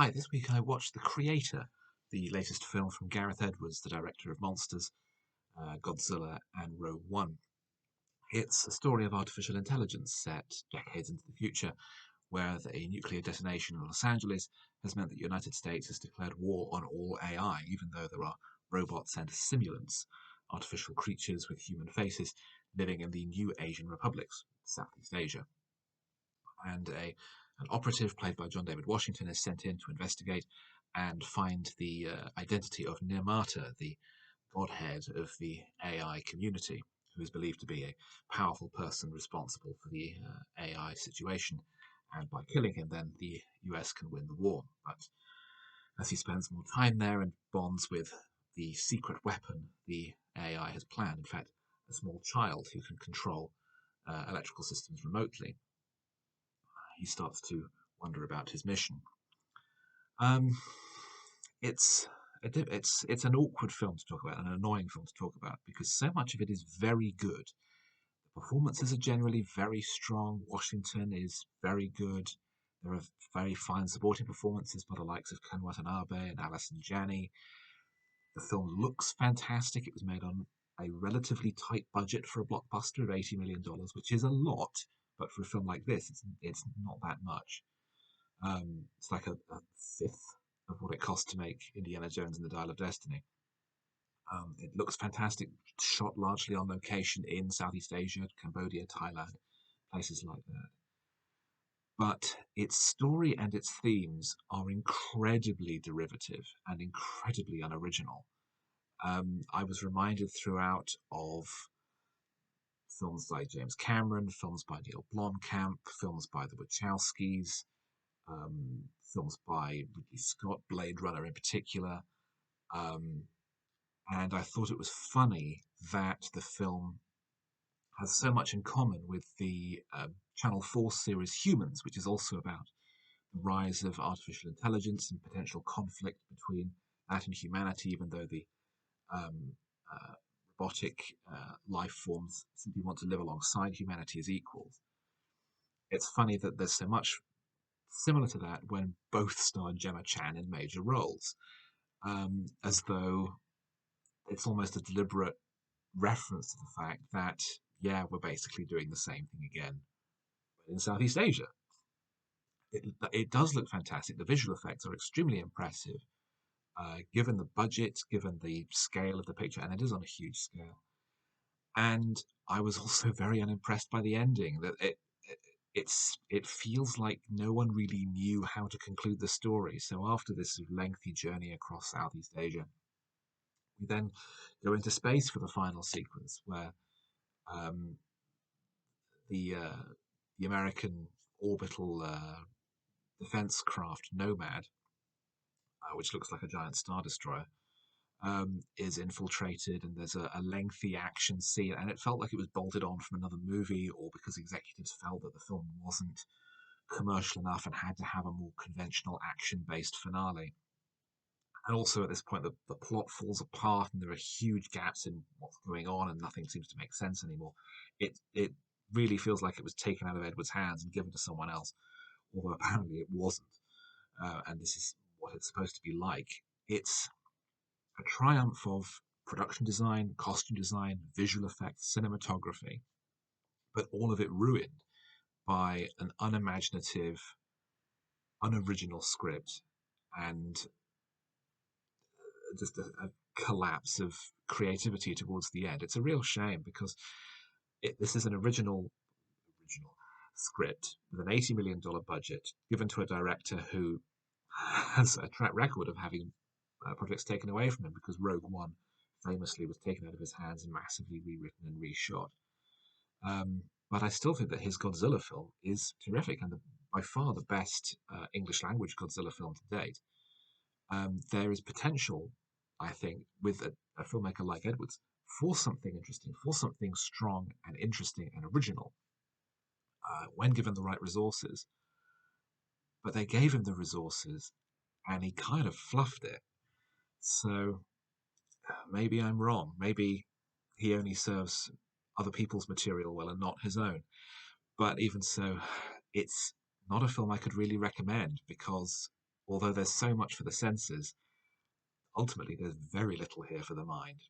Hi, this week I watched The Creator, the latest film from Gareth Edwards, the director of Monsters, Godzilla, and Rogue One. It's a story of artificial intelligence set decades into the future, where a nuclear detonation in Los Angeles has meant that the United States has declared war on all AI, even though there are robots and simulants, artificial creatures with human faces, living in the new Asian republics, Southeast Asia. And an operative played by John David Washington is sent in to investigate and find the identity of Nirmata, the godhead of the AI community, who is believed to be a powerful person responsible for the AI situation. And by killing him, then the US can win the war. But as he spends more time there and bonds with the secret weapon the AI has planned, in fact, a small child who can control electrical systems remotely, he starts to wonder about his mission. Um, it's it's an awkward film to talk about, an annoying film to talk about, because so much of it is very good. The performances are generally very strong. Washington is very good. There are very fine supporting performances by the likes of Ken Watanabe and Allison Janney. The film looks fantastic. It was made on a relatively tight budget for a blockbuster of $80 million, which is a lot, but for a film like this, it's not that much. It's like a fifth of what it cost to make Indiana Jones and the Dial of Destiny. It looks fantastic, shot largely on location in Southeast Asia, Cambodia, Thailand, places like that. But its story and its themes are incredibly derivative and incredibly unoriginal. I was reminded throughout of films by James Cameron, films by Neil Blomkamp, films by the Wachowskis, films by Ridley Scott, Blade Runner in particular. Um, and I thought it was funny that the film has so much in common with the Channel 4 series Humans, which is also about the rise of artificial intelligence and potential conflict between that and humanity, even though the um, uh, robotic life forms simply want to live alongside humanity as equals. It's funny that there's so much similar to that when both starred Gemma Chan in major roles, as though it's almost a deliberate reference to the fact that, yeah, we're basically doing the same thing again, but in Southeast Asia. It does look fantastic. The visual effects are extremely impressive, given the budget, given the scale of the picture, and it is on a huge scale. And I was also very unimpressed by the ending. That it feels like no one really knew how to conclude the story. So after this lengthy journey across Southeast Asia, we then go into space for the final sequence, where um, the the American orbital defense craft Nomad, which looks like a giant star destroyer, is infiltrated, and there's a lengthy action scene, and it felt like it was bolted on from another movie, or because executives felt that the film wasn't commercial enough and had to have a more conventional action-based finale. And also at this point, the plot falls apart, and there are huge gaps in what's going on, and nothing seems to make sense anymore. It really feels like it was taken out of Edward's hands and given to someone else, although apparently it wasn't. And this is what it's supposed to be like. It's a triumph of production design, costume design, visual effects, cinematography, but all of it ruined by an unimaginative, unoriginal script and just a collapse of creativity towards the end. It's a real shame because this is an original script with an $80 million budget given to a director who has a track record of having projects taken away from him, because Rogue One famously was taken out of his hands and massively rewritten and reshot. But I still think that his Godzilla film is terrific and by far the best English language Godzilla film to date. There is potential, I think, with a filmmaker like Edwards for something interesting, for something strong and interesting and original when given the right resources. But they gave him the resources and he kind of fluffed it. So maybe I'm wrong. Maybe he only serves other people's material well and not his own. But even so, it's not a film I could really recommend because Although there's so much for the senses, ultimately there's very little here for the mind.